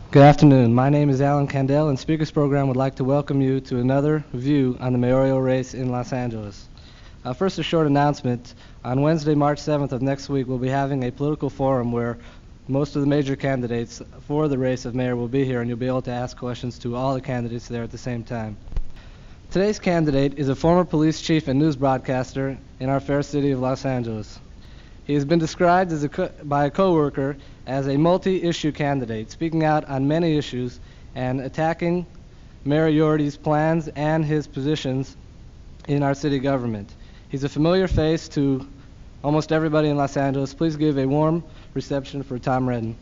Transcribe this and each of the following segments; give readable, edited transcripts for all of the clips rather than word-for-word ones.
Good afternoon. My name is Alan Candell, and Speakers Program would like to welcome you to another view on the mayoral race in Los Angeles. First, a short announcement. On Wednesday, March 7th of next week, we'll be having a political forum where most of the major candidates for the race of mayor will be here, and you'll be able to ask questions to all the candidates there at the same time. Today's candidate is a former police chief and news broadcaster in our fair city of Los Angeles. He has been described by a coworker as a multi-issue candidate, speaking out on many issues and attacking Mayor Yorty's plans and his positions in our city government. He's a familiar face to almost everybody in Los Angeles. Please give a warm reception for Tom Reddin.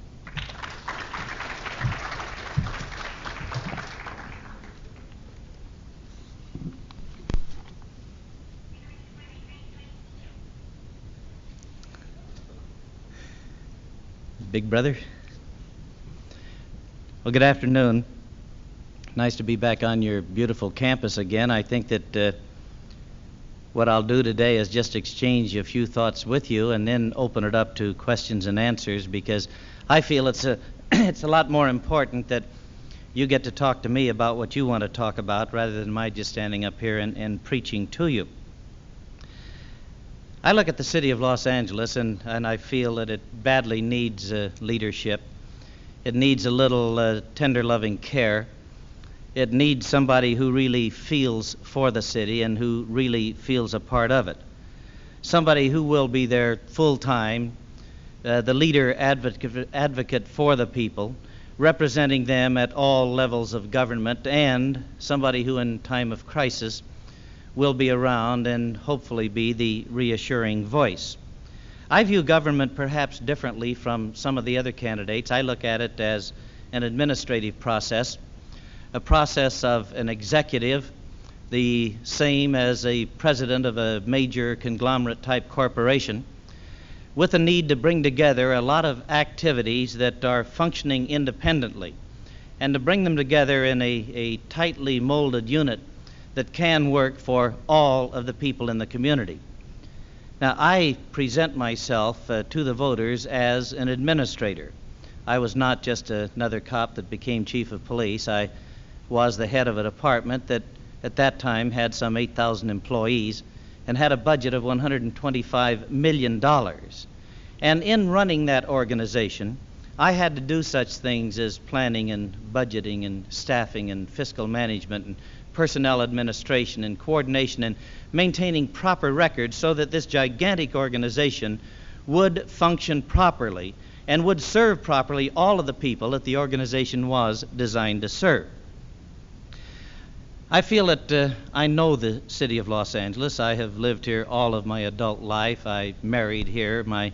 Big brother. Well, good afternoon. Nice to be back on your beautiful campus again. I think that what I'll do today is just exchange a few thoughts with you and then open it up to questions and answers, because I feel it's a lot more important that you get to talk to me about what you want to talk about rather than my just standing up here and preaching to you. I look at the city of Los Angeles and I feel that it badly needs leadership. It needs a little tender loving care. It needs somebody who really feels for the city and who really feels a part of it. Somebody who will be there full time, the leader advocate for the people, representing them at all levels of government, and somebody who in time of crisis will be around and hopefully be the reassuring voice. I view government perhaps differently from some of the other candidates. I look at it as an administrative process, a process of an executive, the same as a president of a major conglomerate type corporation, with a need to bring together a lot of activities that are functioning independently and to bring them together in a tightly molded unit that can work for all of the people in the community. Now, I present myself to the voters as an administrator. I was not just another cop that became chief of police. I was the head of a department that at that time had some 8,000 employees and had a budget of $125 million. And in running that organization, I had to do such things as planning and budgeting and staffing and fiscal management and personnel administration and coordination and maintaining proper records so that this gigantic organization would function properly and would serve properly all of the people that the organization was designed to serve. I feel that I know the city of Los Angeles. I have lived here all of my adult life. I married here. My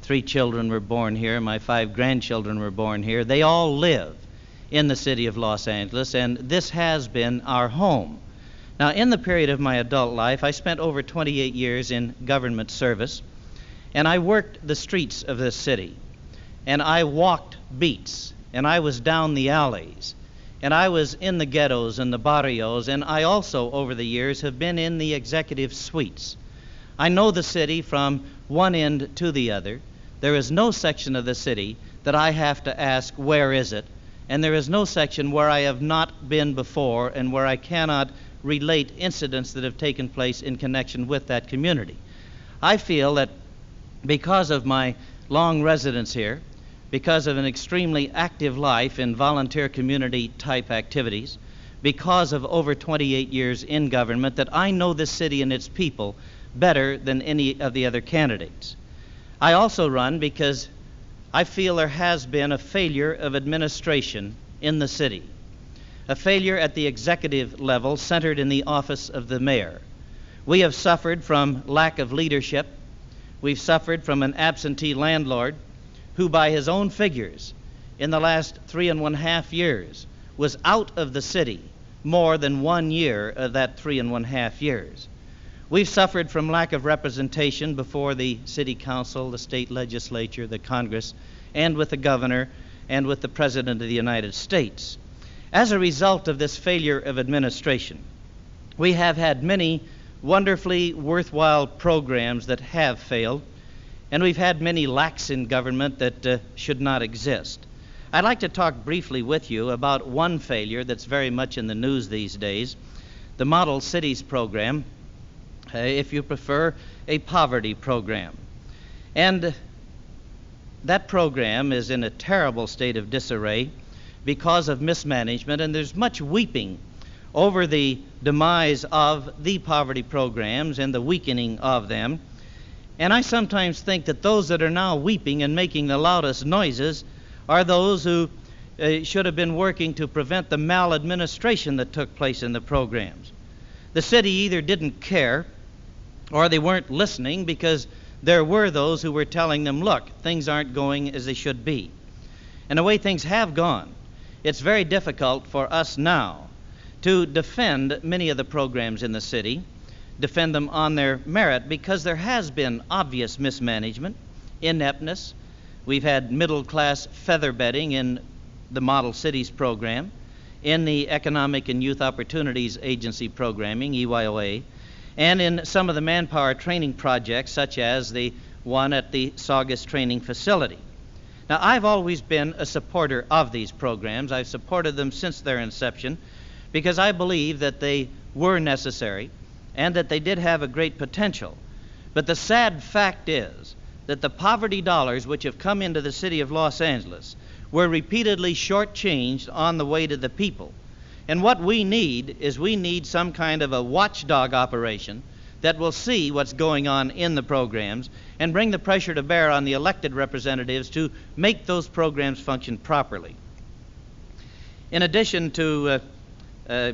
3 children were born here. My 5 grandchildren were born here. They all live in the city of Los Angeles, and this has been our home. Now, in the period of my adult life, I spent over 28 years in government service, and I worked the streets of this city, and I walked beats, and I was down the alleys, and I was in the ghettos and the barrios, and I also, over the years, have been in the executive suites. I know the city from one end to the other. There is no section of the city that I have to ask, where is it? And there is no section where I have not been before and where I cannot relate incidents that have taken place in connection with that community. I feel that because of my long residence here, because of an extremely active life in volunteer community type activities, because of over 28 years in government, that I know this city and its people better than any of the other candidates. I also run because I feel there has been a failure of administration in the city, a failure at the executive level centered in the office of the mayor. We have suffered from lack of leadership. We've suffered from an absentee landlord who, by his own figures, in the last 3.5 years, was out of the city more than 1 year of that 3.5 years. We've suffered from lack of representation before the city council, the state legislature, the Congress, and with the governor, and with the President of the United States. As a result of this failure of administration, we have had many wonderfully worthwhile programs that have failed, and we've had many lacks in government that should not exist. I'd like to talk briefly with you about one failure that's very much in the news these days, the Model Cities program, if you prefer, a poverty program. And that program is in a terrible state of disarray because of mismanagement, and there's much weeping over the demise of the poverty programs and the weakening of them. And I sometimes think that those that are now weeping and making the loudest noises are those who should have been working to prevent the maladministration that took place in the programs. The city either didn't care or they weren't listening, because there were those who were telling them, look, things aren't going as they should be. And the way things have gone, it's very difficult for us now to defend many of the programs in the city, defend them on their merit, because there has been obvious mismanagement, ineptness. We've had middle-class featherbedding in the Model Cities program, in the Economic and Youth Opportunities Agency programming, EYOA, and in some of the manpower training projects, such as the one at the Saugus Training Facility. Now, I've always been a supporter of these programs. I've supported them since their inception because I believe that they were necessary and that they did have a great potential. But the sad fact is that the poverty dollars which have come into the city of Los Angeles were repeatedly shortchanged on the way to the people. And what we need is some kind of a watchdog operation that will see what's going on in the programs and bring the pressure to bear on the elected representatives to make those programs function properly. In addition to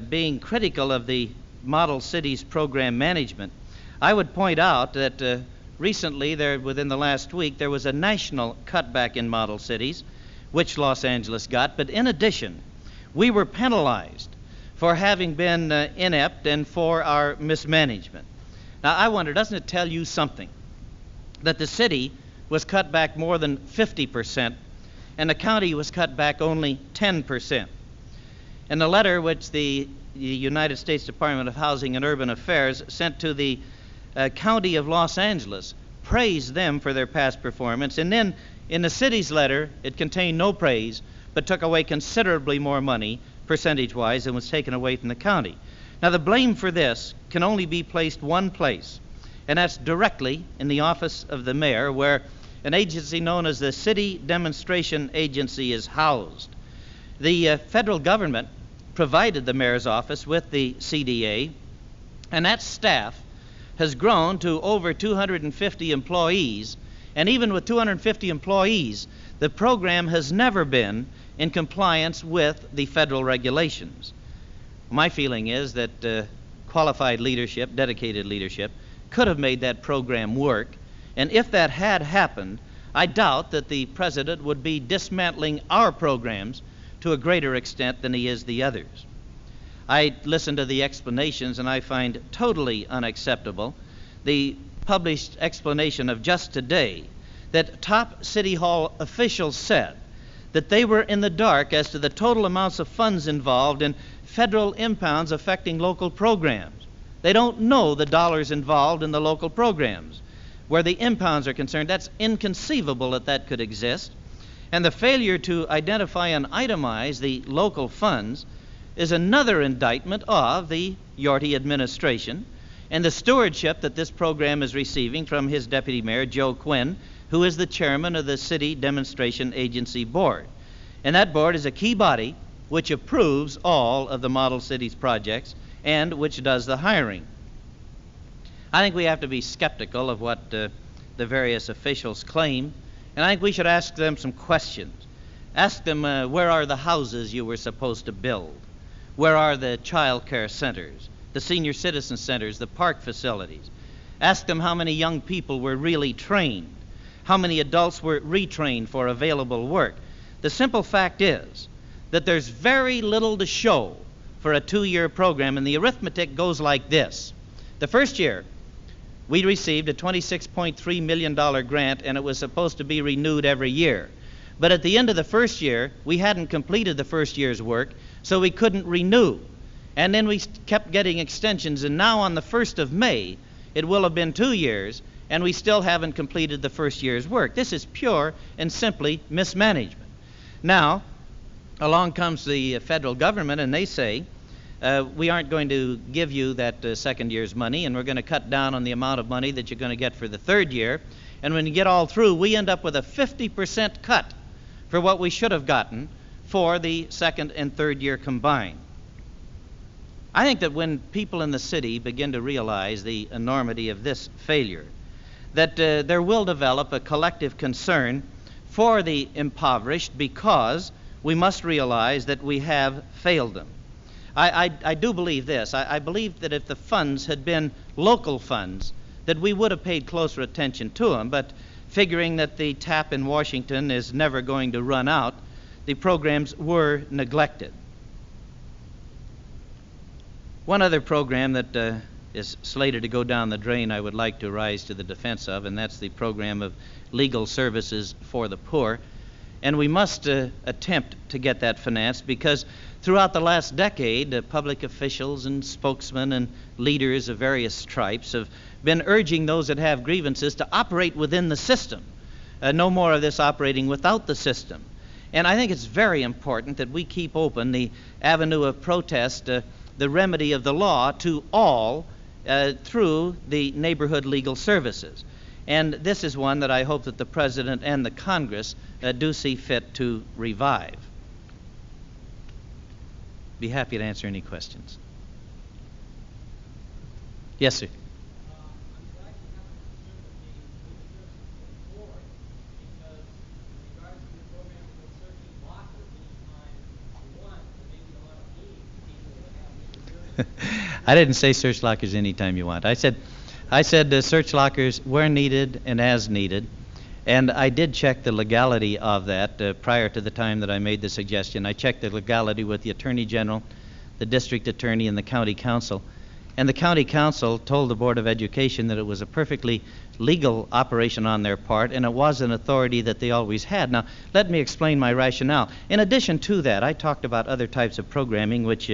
being critical of the Model Cities program management, I would point out that recently, within the last week, there was a national cutback in Model Cities, which Los Angeles got. But in addition, we were penalized for having been inept and for our mismanagement. Now, I wonder, doesn't it tell you something that the city was cut back more than 50% and the county was cut back only 10%? In the letter which the United States Department of Housing and Urban Affairs sent to the County of Los Angeles, praised them for their past performance, and then in the city's letter, it contained no praise, but took away considerably more money, percentage-wise, than was taken away from the county. Now, the blame for this can only be placed one place, and that's directly in the office of the mayor, where an agency known as the City Demonstration Agency is housed. The federal government provided the mayor's office with the CDA, and that staff has grown to over 250 employees. And even with 250 employees, the program has never been in compliance with the federal regulations. My feeling is that qualified leadership, dedicated leadership, could have made that program work. And if that had happened, I doubt that the president would be dismantling our programs to a greater extent than he is the others. I listened to the explanations, and I find totally unacceptable the published explanation of just today that top City Hall officials said that they were in the dark as to the total amounts of funds involved in federal impounds affecting local programs. They don't know the dollars involved in the local programs. Where the impounds are concerned, that's inconceivable that that could exist. And the failure to identify and itemize the local funds is another indictment of the Yorty administration and the stewardship that this program is receiving from his deputy mayor, Joe Quinn, who is the chairman of the City Demonstration Agency Board. And that board is a key body which approves all of the Model Cities projects and which does the hiring. I think we have to be skeptical of what the various officials claim, and I think we should ask them some questions. Ask them, where are the houses you were supposed to build? Where are the child care centers, the senior citizen centers, the park facilities? Ask them how many young people were really trained, how many adults were retrained for available work. The simple fact is that there's very little to show for a 2-year program, and the arithmetic goes like this. The first year, we received a $26.3 million grant, and it was supposed to be renewed every year. But at the end of the first year, we hadn't completed the first year's work, so we couldn't renew. And then we kept getting extensions, and now on the 1st of May, it will have been 2 years, and we still haven't completed the first year's work. This is pure and simply mismanagement. Now, along comes the federal government and they say, we aren't going to give you that second year's money, and we're going to cut down on the amount of money that you're going to get for the third year. And when you get all through, we end up with a 50% cut for what we should have gotten for the second and third year combined. I think that when people in the city begin to realize the enormity of this failure, that there will develop a collective concern for the impoverished, because we must realize that we have failed them. I do believe this. I believe that if the funds had been local funds, that we would have paid closer attention to them, but figuring that the tap in Washington is never going to run out, the programs were neglected. One other program that is slated to go down the drain I would like to rise to the defense of, and that's the program of legal services for the poor. And we must attempt to get that financed, because throughout the last decade, public officials and spokesmen and leaders of various stripes have been urging those that have grievances to operate within the system. No more of this operating without the system. And I think it's very important that we keep open the avenue of protest, the remedy of the law to all through the neighborhood legal services. And this is one that I hope that the President and the Congress do see fit to revive. Be happy to answer any questions. Yes, sir. I didn't say search lockers anytime you want. I said search lockers where needed and as needed. And I did check the legality of that prior to the time that I made the suggestion. I checked the legality with the Attorney General, the District Attorney, and the County Council. And the County Council told the Board of Education that it was a perfectly legal operation on their part, and it was an authority that they always had. Now, let me explain my rationale. In addition to that, I talked about other types of programming which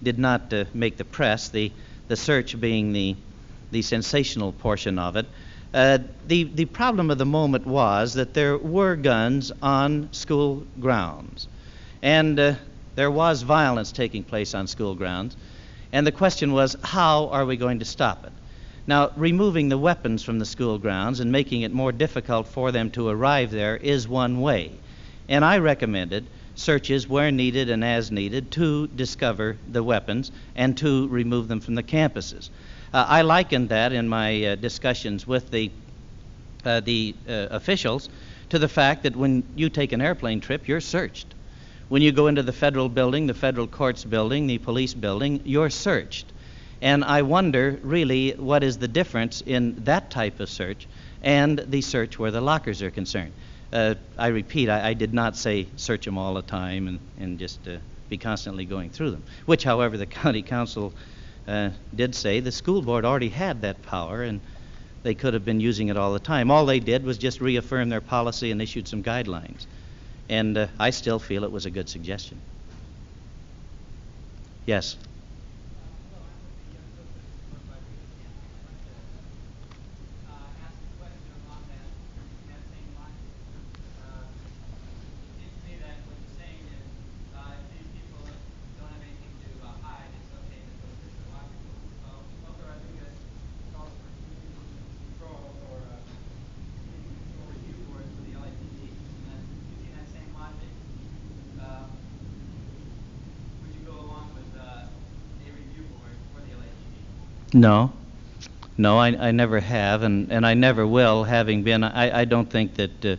did not make the press, the search being the sensational portion of it. The problem of the moment was that there were guns on school grounds, and there was violence taking place on school grounds, and the question was, how are we going to stop it? Now, removing the weapons from the school grounds and making it more difficult for them to arrive there is one way, and I recommended searches where needed and as needed to discover the weapons and to remove them from the campuses. I likened that in my discussions with the officials to the fact that when you take an airplane trip, you're searched. When you go into the federal building, the federal courts building, the police building, you're searched. And I wonder really what is the difference in that type of search and the search where the lockers are concerned. I repeat, I did not say search them all the time and just be constantly going through them, which, however, the County Council did say the school board already had that power and they could have been using it all the time. All they did was just reaffirm their policy and issued some guidelines. And I still feel it was a good suggestion. Yes. No, I never have, and I never will, having been. I don't think that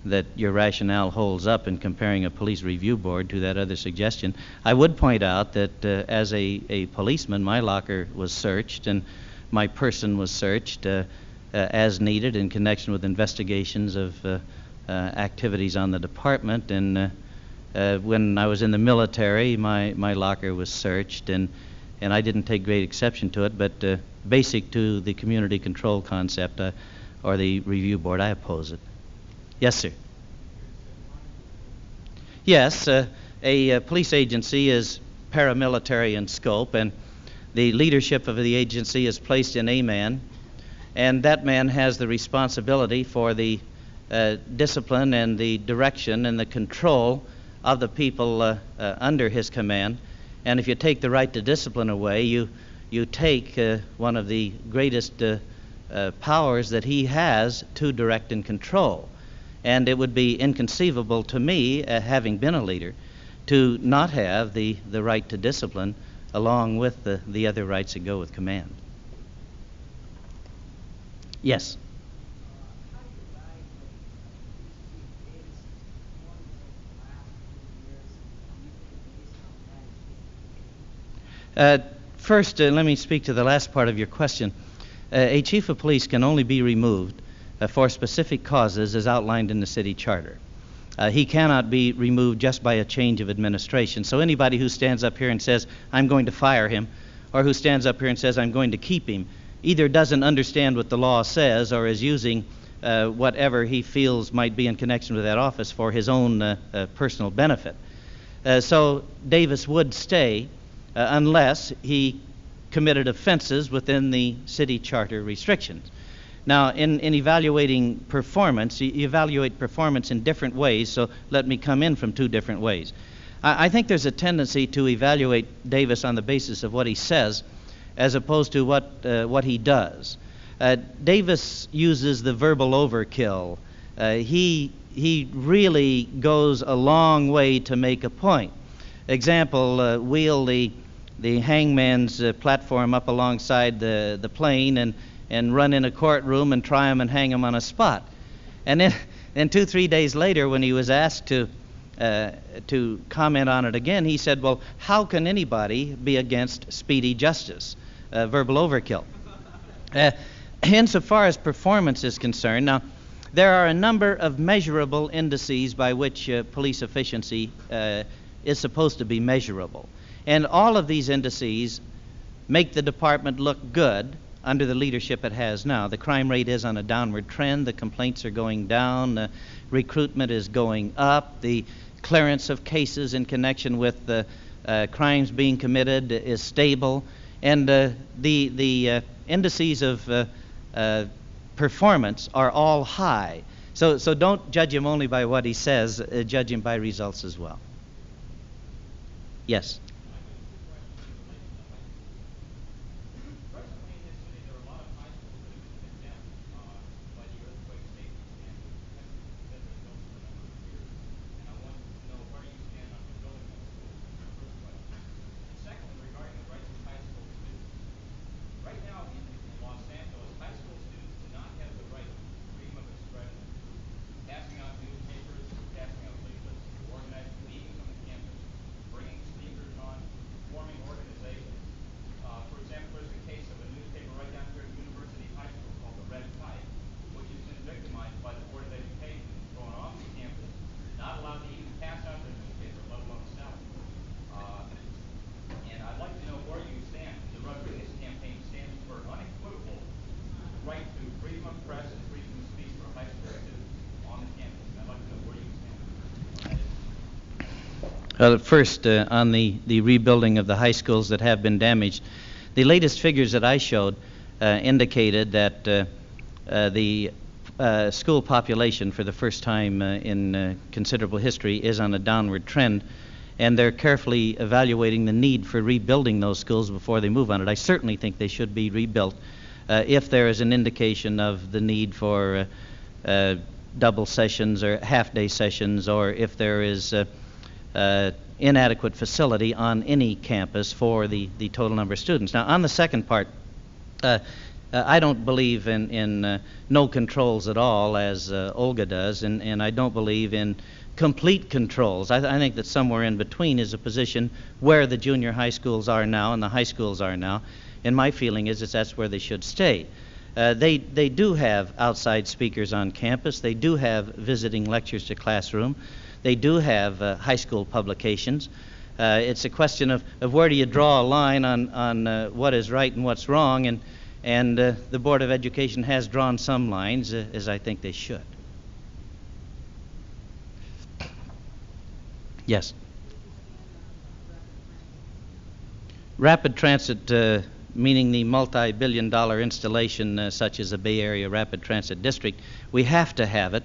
that your rationale holds up in comparing a police review board to that other suggestion. I would point out that as a policeman, my locker was searched and my person was searched as needed in connection with investigations of activities on the department. And when I was in the military, my locker was searched, and I didn't take great exception to it, but basic to the community control concept or the review board, I oppose it. Yes, sir. Yes, a police agency is paramilitary in scope, and the leadership of the agency is placed in a man, and that man has the responsibility for the discipline and the direction and the control of the people under his command. And if you take the right to discipline away, you take one of the greatest powers that he has to direct and control. And it would be inconceivable to me, having been a leader, to not have the right to discipline along with the other rights that go with command. Yes? First, let me speak to the last part of your question. A chief of police can only be removed for specific causes as outlined in the city charter. He cannot be removed just by a change of administration. So anybody who stands up here and says, I'm going to fire him, or who stands up here and says, I'm going to keep him, either doesn't understand what the law says or is using whatever he feels might be in connection with that office for his own personal benefit. So Davis would stay unless he committed offenses within the city charter restrictions. Now, in evaluating performance, you evaluate performance in different ways, so let me come in from two different ways. I think there's a tendency to evaluate Davis on the basis of what he says as opposed to what he does. Davis uses the verbal overkill. He really goes a long way to make a point. Example, wheel the hangman's platform up alongside the plane and run in a courtroom and try him and hang him on a spot. And then 2-3 days later, when he was asked to comment on it again, he said, well, how can anybody be against speedy justice? Verbal overkill. Insofar as performance is concerned, now, there are a number of measurable indices by which police efficiency is supposed to be measurable. And all of these indices make the department look good under the leadership it has now. The crime rate is on a downward trend. The complaints are going down. Recruitment is going up. The clearance of cases in connection with crimes being committed is stable. And the indices of performance are all high. So don't judge him only by what he says. Judge him by results as well. Yes? First, on the rebuilding of the high schools that have been damaged, the latest figures that I showed indicated that the school population for the first time in considerable history is on a downward trend, and they're carefully evaluating the need for rebuilding those schools before they move on it. I certainly think they should be rebuilt if there is an indication of the need for double sessions or half-day sessions, or if there is inadequate facility on any campus for the total number of students. Now, on the second part, I don't believe in no controls at all, as Olga does, and I don't believe in complete controls. I think that somewhere in between is a position where the junior high schools are now and the high schools are now, and my feeling is that that's where they should stay. They do have outside speakers on campus. They do have visiting lectures to classroom. They do have high school publications. It's a question of where do you draw a line on what is right and what's wrong, and the Board of Education has drawn some lines, as I think they should. Yes? Rapid transit, meaning the multi-billion-dollar installation such as the Bay Area Rapid Transit District, we have to have it.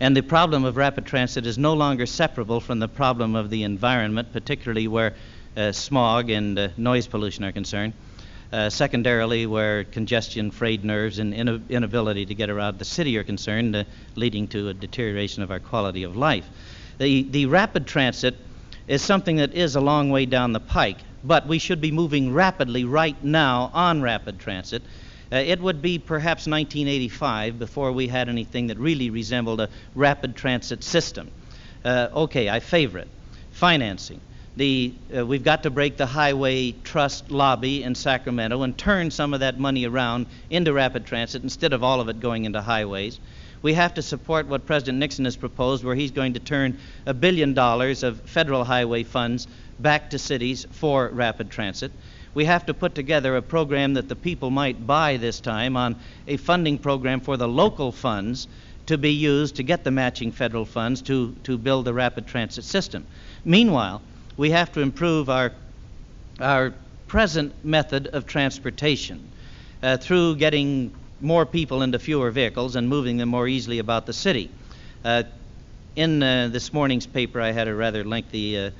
And the problem of rapid transit is no longer separable from the problem of the environment, particularly where smog and noise pollution are concerned. Secondarily, where congestion, frayed nerves, and inability to get around the city are concerned, leading to a deterioration of our quality of life. The rapid transit is something that is a long way down the pike, but we should be moving rapidly right now on rapid transit. It would be perhaps 1985 before we had anything that really resembled a rapid transit system. Okay, I favor it. Financing. We've got to break the highway trust lobby in Sacramento and turn some of that money around into rapid transit instead of all of it going into highways. We have to support what President Nixon has proposed, where he's going to turn $1 billion of federal highway funds back to cities for rapid transit. We have to put together a program that the people might buy this time on a funding program for the local funds to be used to get the matching federal funds to build the rapid transit system. Meanwhile, we have to improve our present method of transportation through getting more people into fewer vehicles and moving them more easily about the city. In this morning's paper, I had a rather lengthy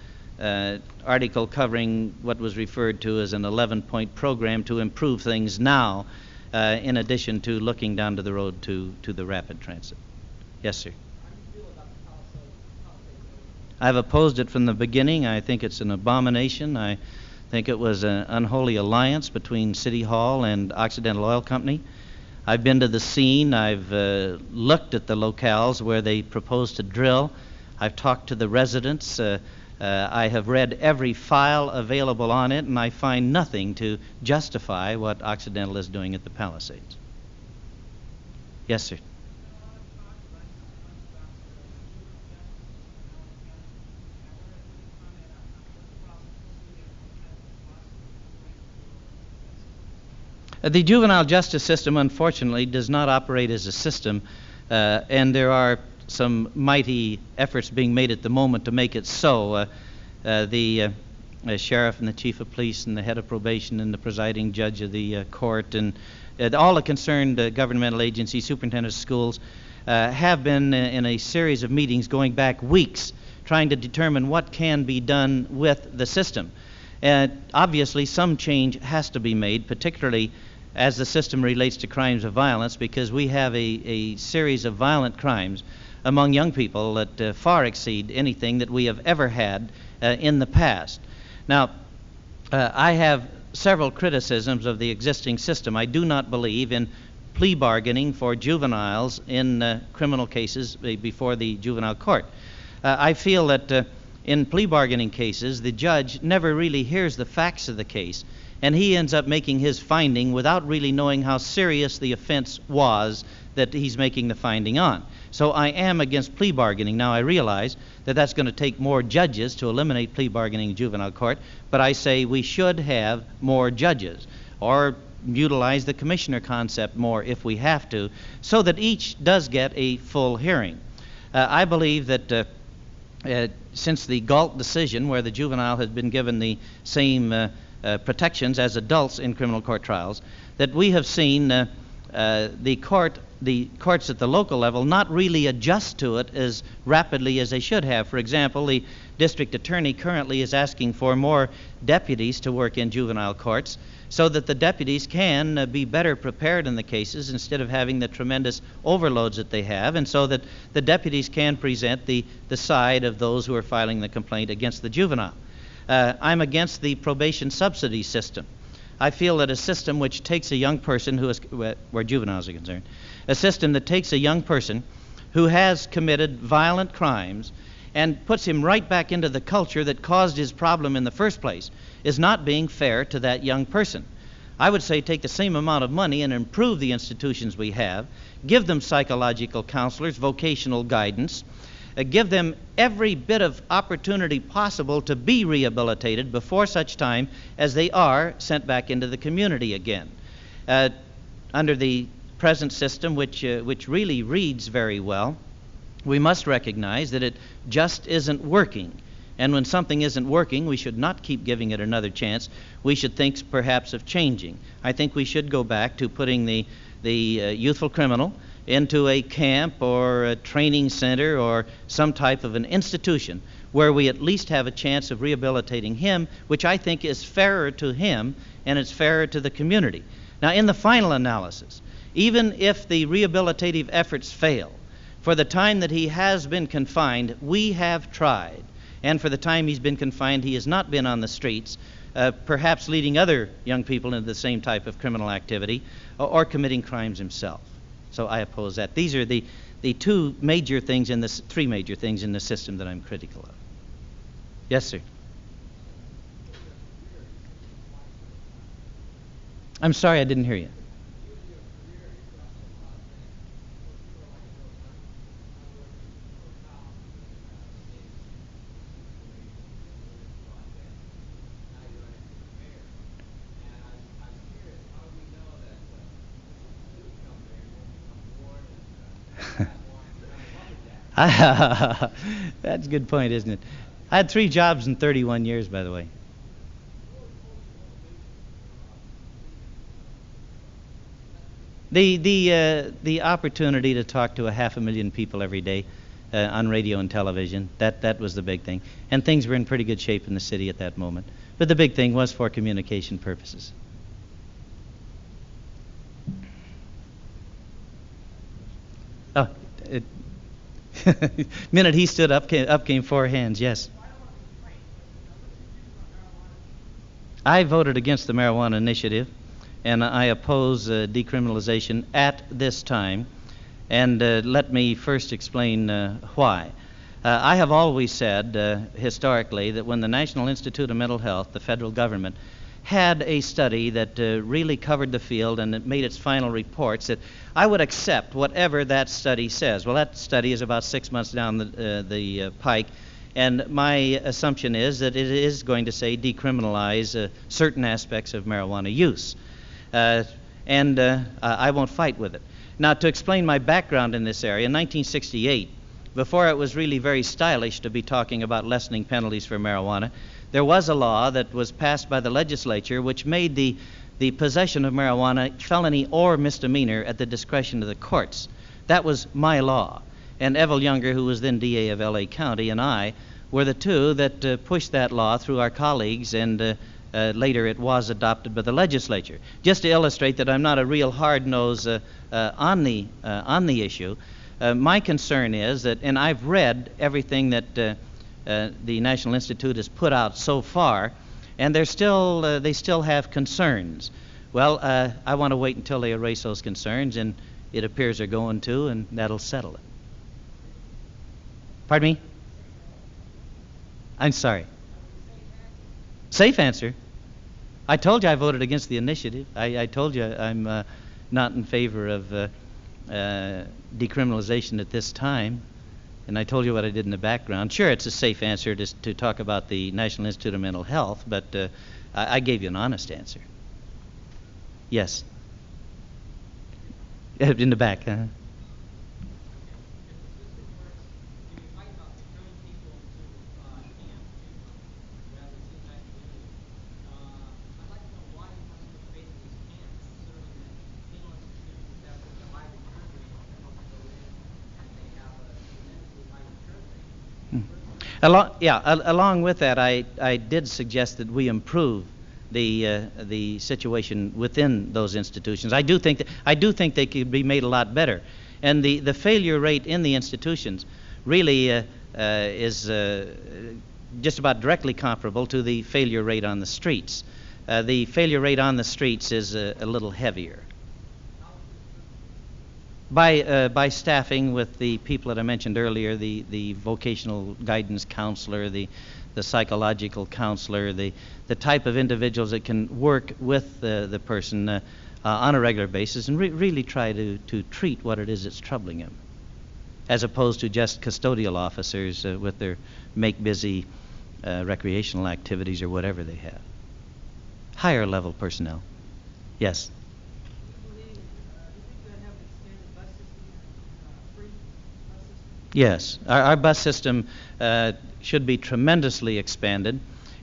article covering what was referred to as an 11-point program to improve things now, in addition to looking down to the road to the rapid transit. Yes, sir. I've opposed it from the beginning. I think it's an abomination. I think it was an unholy alliance between City Hall and Occidental Oil Company. I've been to the scene. I've looked at the locales where they propose to drill. I've talked to the residents. I have read every file available on it, and I find nothing to justify what Occidental is doing at the Palisades. Yes, sir. The juvenile justice system, unfortunately, does not operate as a system, and there are some mighty efforts being made at the moment to make it so. The sheriff and the chief of police and the head of probation and the presiding judge of the court and all the concerned governmental agencies, superintendents of schools, have been in a series of meetings going back weeks trying to determine what can be done with the system. Obviously, some change has to be made, particularly as the system relates to crimes of violence, because we have a series of violent crimes among young people that far exceed anything that we have ever had in the past. Now, I have several criticisms of the existing system. I do not believe in plea bargaining for juveniles in criminal cases before the juvenile court. I feel that in plea bargaining cases, the judge never really hears the facts of the case, and he ends up making his finding without really knowing how serious the offense was that he's making the finding on. So I am against plea bargaining. Now, I realize that that's going to take more judges to eliminate plea bargaining in juvenile court, but I say we should have more judges, or utilize the commissioner concept more if we have to, so that each does get a full hearing. I believe that since the Galt decision, where the juvenile has been given the same protections as adults in criminal court trials, that we have seen the courts at the local level not really adjust to it as rapidly as they should have. For example, the district attorney currently is asking for more deputies to work in juvenile courts so that the deputies can be better prepared in the cases instead of having the tremendous overloads that they have, and so that the deputies can present the side of those who are filing the complaint against the juvenile. I'm against the probation subsidy system. I feel that a system which takes a young person who is, where juveniles are concerned, a system that takes a young person who has committed violent crimes and puts him right back into the culture that caused his problem in the first place is not being fair to that young person. I would say take the same amount of money and improve the institutions we have, give them psychological counselors, vocational guidance, give them every bit of opportunity possible to be rehabilitated before such time as they are sent back into the community again. Under the present system, which really reads very well, we must recognize that it just isn't working. And when something isn't working, we should not keep giving it another chance. We should think perhaps of changing. I think we should go back to putting the youthful criminal into a camp or a training center or some type of an institution where we at least have a chance of rehabilitating him, which I think is fairer to him and it's fairer to the community. Now, in the final analysis, even if the rehabilitative efforts fail, for the time that he has been confined, we have tried. And for the time he's been confined, he has not been on the streets, perhaps leading other young people into the same type of criminal activity or committing crimes himself. So I oppose that. These are the two major things in this, three major things in the system that I'm critical of. Yes, sir. I'm sorry, I didn't hear you. That's a good point, isn't it? I had 3 jobs in 31 years, by the way. The opportunity to talk to 500,000 people every day on radio and television, that was the big thing. And things were in pretty good shape in the city at that moment. But the big thing was for communication purposes. Oh, minute he stood up came 4 hands, yes. I voted against the marijuana initiative, and I oppose decriminalization at this time. And let me first explain why. I have always said, historically, that when the National Institute of Mental Health, the federal government, had a study that really covered the field and it made its final reports, that I would accept whatever that study says. Well, that study is about 6 months down the pike, and my assumption is that it is going to say decriminalize certain aspects of marijuana use. And I won't fight with it. Now, to explain my background in this area, in 1968, before it was really very stylish to be talking about lessening penalties for marijuana, there was a law that was passed by the legislature which made the possession of marijuana felony or misdemeanor at the discretion of the courts. That was my law. And Evel Younger, who was then DA of LA County, and I were the two that pushed that law through our colleagues, and later it was adopted by the legislature. Just to illustrate that I'm not a real hard nose on the issue, my concern is that, and I've read everything that the National Institute has put out so far, and they still have concerns. Well, I want to wait until they erase those concerns, and it appears they're going to, and that'll settle it. Pardon me? I'm sorry. Safe answer. I told you I voted against the initiative. I told you I'm not in favor of decriminalization at this time. And I told you what I did in the background. Sure, it's a safe answer to talk about the National Institute of Mental Health, but I gave you an honest answer. Yes. In the back. Along with that, I did suggest that we improve the situation within those institutions. I do think they could be made a lot better, and the failure rate in the institutions really is just about directly comparable to the failure rate on the streets. The failure rate on the streets is a little heavier. By staffing with the people that I mentioned earlier, the vocational guidance counselor, the psychological counselor, the type of individuals that can work with the person on a regular basis and really try to treat what it is that's troubling him, as opposed to just custodial officers with their make-busy recreational activities or whatever they have. Higher level personnel. Yes. Yes, our bus system should be tremendously expanded,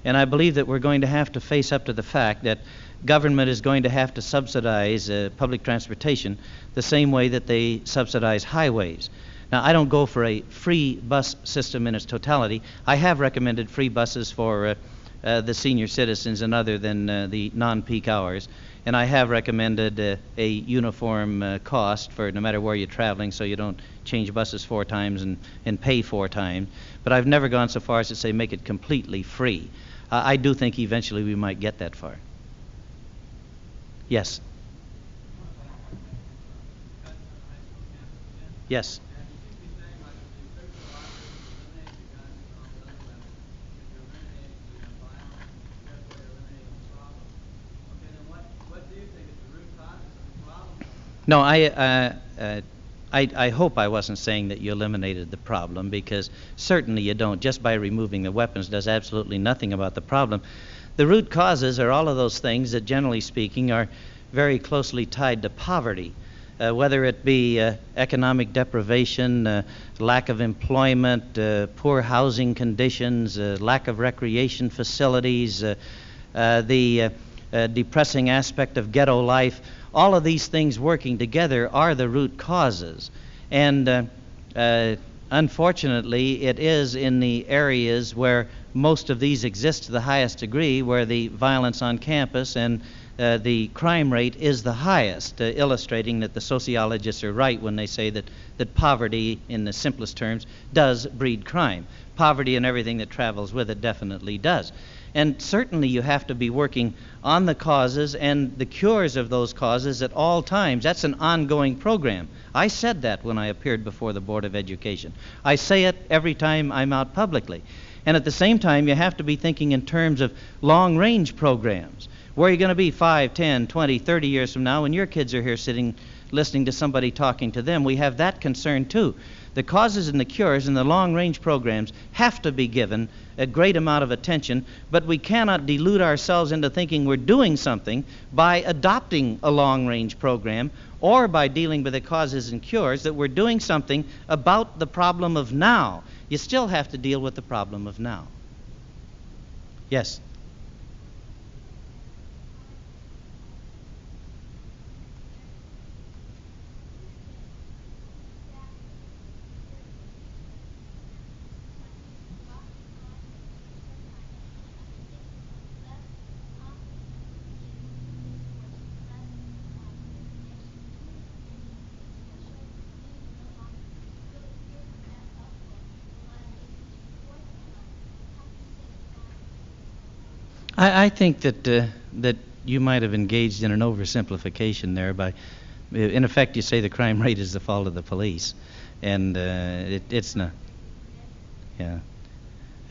And I believe that we're going to have to face up to the fact that government is going to have to subsidize public transportation the same way that they subsidize highways. Now, I don't go for a free bus system in its totality. I have recommended free buses for the senior citizens and other than the non-peak hours. And I have recommended a uniform cost for no matter where you're traveling, so you don't change buses 4 times and pay 4 times. But I've never gone so far as to say make it completely free. I do think eventually we might get that far. Yes. Yes. No, I hope I wasn't saying that you eliminated the problem, because certainly you don't. Just by removing the weapons does absolutely nothing about the problem. The root causes are all of those things that, generally speaking, are very closely tied to poverty, whether it be economic deprivation, lack of employment, poor housing conditions, lack of recreation facilities, the depressing aspect of ghetto life. All of these things working together are the root causes. And unfortunately, it is in the areas where most of these exist to the highest degree where the violence on campus and the crime rate is the highest, illustrating that the sociologists are right when they say that poverty, in the simplest terms, does breed crime. Poverty and everything that travels with it definitely does. And certainly you have to be working on the causes and the cures of those causes at all times. That's an ongoing program. I said that when I appeared before the Board of Education. I say it every time I'm out publicly. And at the same time, you have to be thinking in terms of long-range programs. Where are you going to be 5, 10, 20, 30 years from now when your kids are here sitting, listening to somebody talking to them? We have that concern too. The causes and the cures and the long-range programs have to be given a great amount of attention, but we cannot delude ourselves into thinking we're doing something by adopting a long-range program or by dealing with the causes and cures, that we're doing something about the problem of now. You still have to deal with the problem of now. Yes? I think that you might have engaged in an oversimplification there by, in effect, you say the crime rate is the fault of the police, and it's not. Yeah.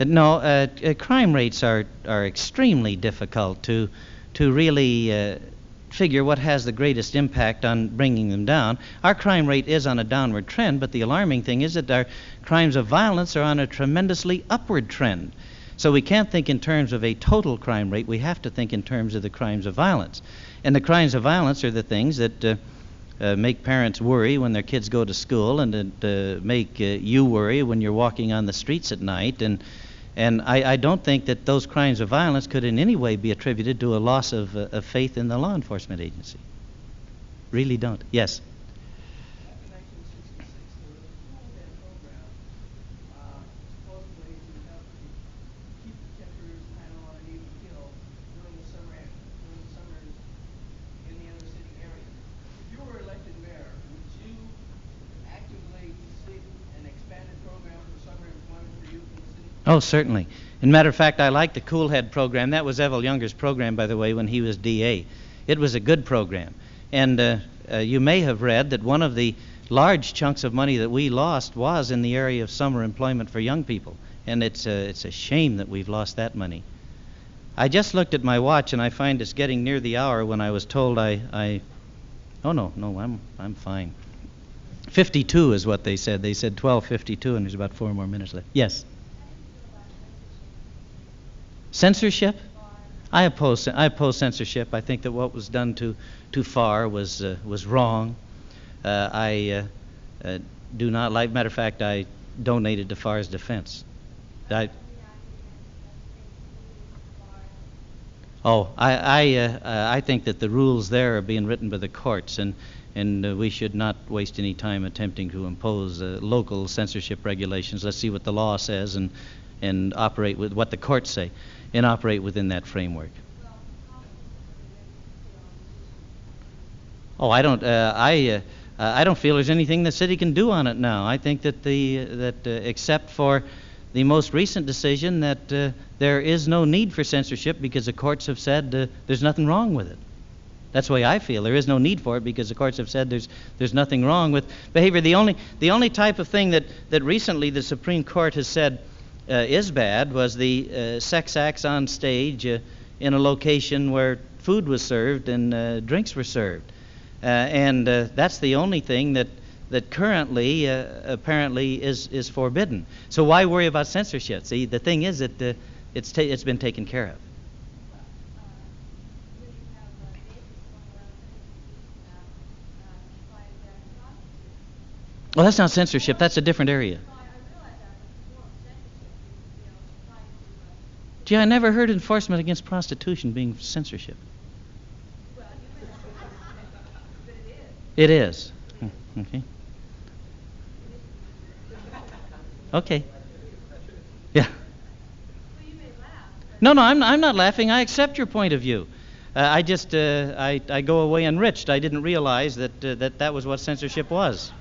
No, crime rates are extremely difficult to really figure what has the greatest impact on bringing them down. Our crime rate is on a downward trend, but the alarming thing is that our crimes of violence are on a tremendously upward trend. So we can't think in terms of a total crime rate. We have to think in terms of the crimes of violence. And the crimes of violence are the things that make parents worry when their kids go to school, and that make you worry when you're walking on the streets at night. And I don't think that those crimes of violence could in any way be attributed to a loss of faith in the law enforcement agency. Really don't. Yes? Oh, certainly. As a matter of fact, I like the Cool Head program. That was Evel Younger's program, by the way, when he was DA. It was a good program. And you may have read that one of the large chunks of money that we lost was in the area of summer employment for young people. And it's a shame that we've lost that money. I just looked at my watch, and I find it's getting near the hour when I was told Oh, no, I'm fine. 52 is what they said. They said 12:52, and there's about 4 more minutes left. Yes? Censorship? I oppose censorship. I think that what was done too far was wrong. I do not like. Matter of fact, I donated to Farr's defense. Oh, I think that the rules there are being written by the courts, and we should not waste any time attempting to impose local censorship regulations. Let's see what the law says and operate with what the courts say and operate within that framework. Oh, I don't feel there's anything the city can do on it now. I think that except for the most recent decision that there is no need for censorship because the courts have said there's nothing wrong with it. That's the way I feel. There is no need for it because the courts have said there's nothing wrong with behavior. The only type of thing that recently the Supreme Court has said is bad was the sex acts on stage in a location where food was served and drinks were served. And that's the only thing that currently apparently is forbidden. So why worry about censorship? See, the thing is that it's been taken care of. Well, that's not censorship. That's a different area. Gee, I never heard enforcement against prostitution being censorship. It is. Okay. Okay. Yeah. No, I'm not laughing. I accept your point of view. I just I go away enriched. I didn't realize that was what censorship was.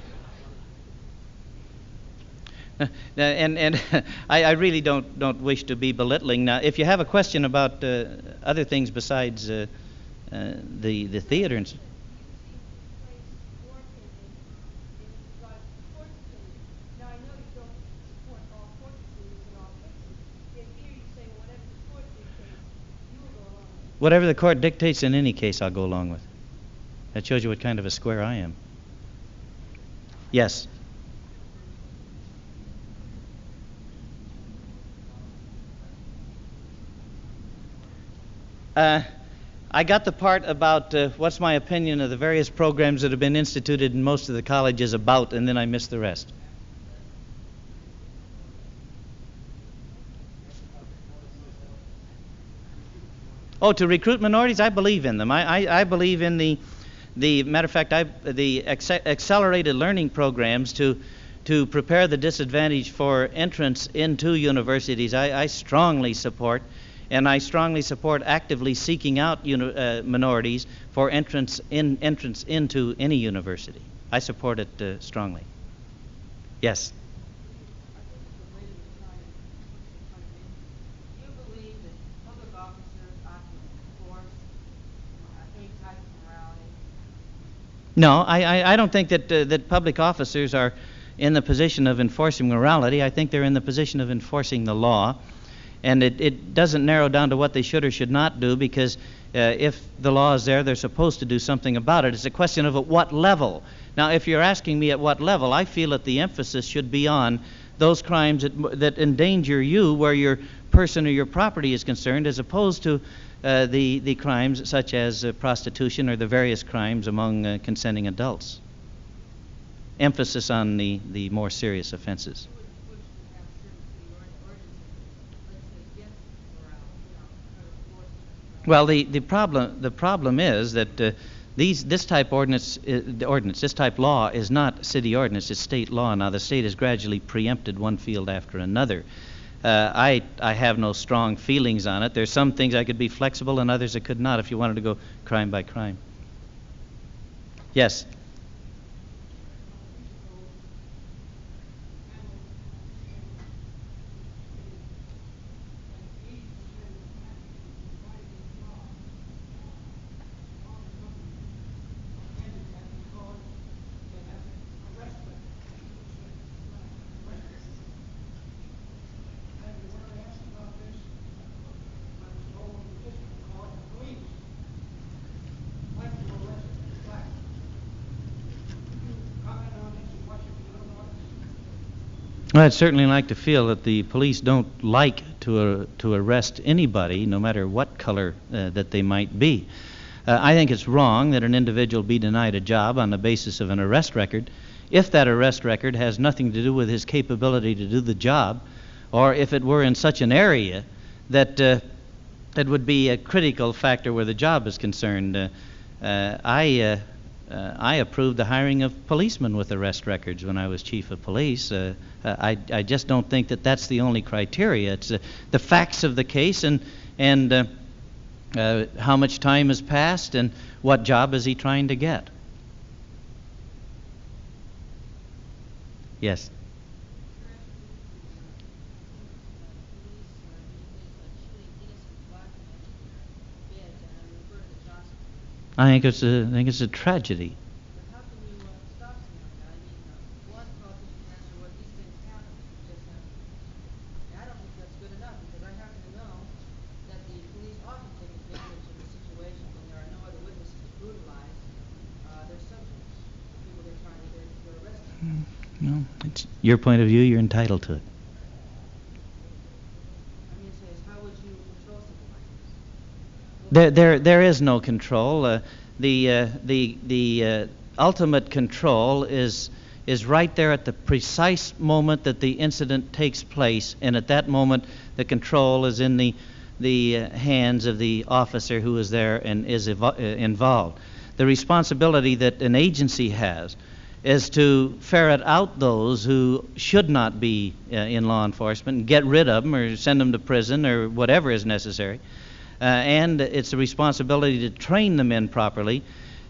And I really don't wish to be belittling. Now, if you have a question about other things besides the theater and whatever the court dictates in any case, I'll go along with. That shows you what kind of a square I am. Yes. I got the part about what's my opinion of the various programs that have been instituted in most of the colleges about, and then I missed the rest. Oh, to recruit minorities, I believe in them. I believe in the matter of fact, the accelerated learning programs to prepare the disadvantaged for entrance into universities. I strongly support, and I strongly support actively seeking out minorities for entrance into any university. I support it strongly. Yes. No, I don't think that public officers are in the position of enforcing morality. I think they're in the position of enforcing the law. And it doesn't narrow down to what they should or should not do, because if the law is there, they're supposed to do something about it. It's a question of at what level. Now, if you're asking me at what level, I feel that the emphasis should be on those crimes that endanger you where your person or your property is concerned, as opposed to the crimes such as prostitution or the various crimes among consenting adults. Emphasis on the more serious offenses. Well, the problem is that this type this type law is not city ordinance; it's state law. Now, the state has gradually preempted one field after another. I have no strong feelings on it. There's some things I could be flexible, and others I could not. If you wanted to go crime by crime. Yes. Well, I'd certainly like to feel that the police don't like to arrest anybody, no matter what color that they might be. I think it's wrong that an individual be denied a job on the basis of an arrest record, if that arrest record has nothing to do with his capability to do the job, or if it were in such an area that that would be a critical factor where the job is concerned. I approved the hiring of policemen with arrest records when I was chief of police. I just don't think that that's the only criteria. It's the facts of the case and how much time has passed and what job is he trying to get. Yes. I think it's a tragedy. How can you stop something like that? I mean, one politician answer what these things happen. Just happen. I don't think that's good enough because I happen to know that the police often take advantage of the situation when there are no other witnesses to brutalize their subjects, the people they're trying to get arrested. No, it's your point of view. You're entitled to it. I mean, how would you control something like this? There is no control. The ultimate control is right there at the precise moment that the incident takes place, and at that moment, the control is in the hands of the officer who is there and is involved. The responsibility that an agency has is to ferret out those who should not be in law enforcement and get rid of them or send them to prison or whatever is necessary. And it's a responsibility to train them in properly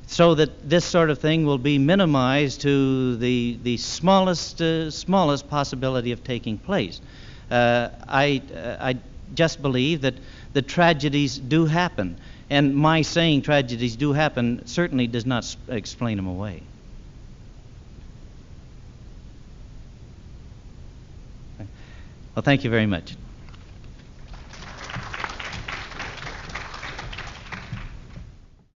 so that this sort of thing will be minimized to the smallest possibility of taking place. I just believe that the tragedies do happen, and my saying tragedies do happen certainly does not explain them away. Well, thank you very much.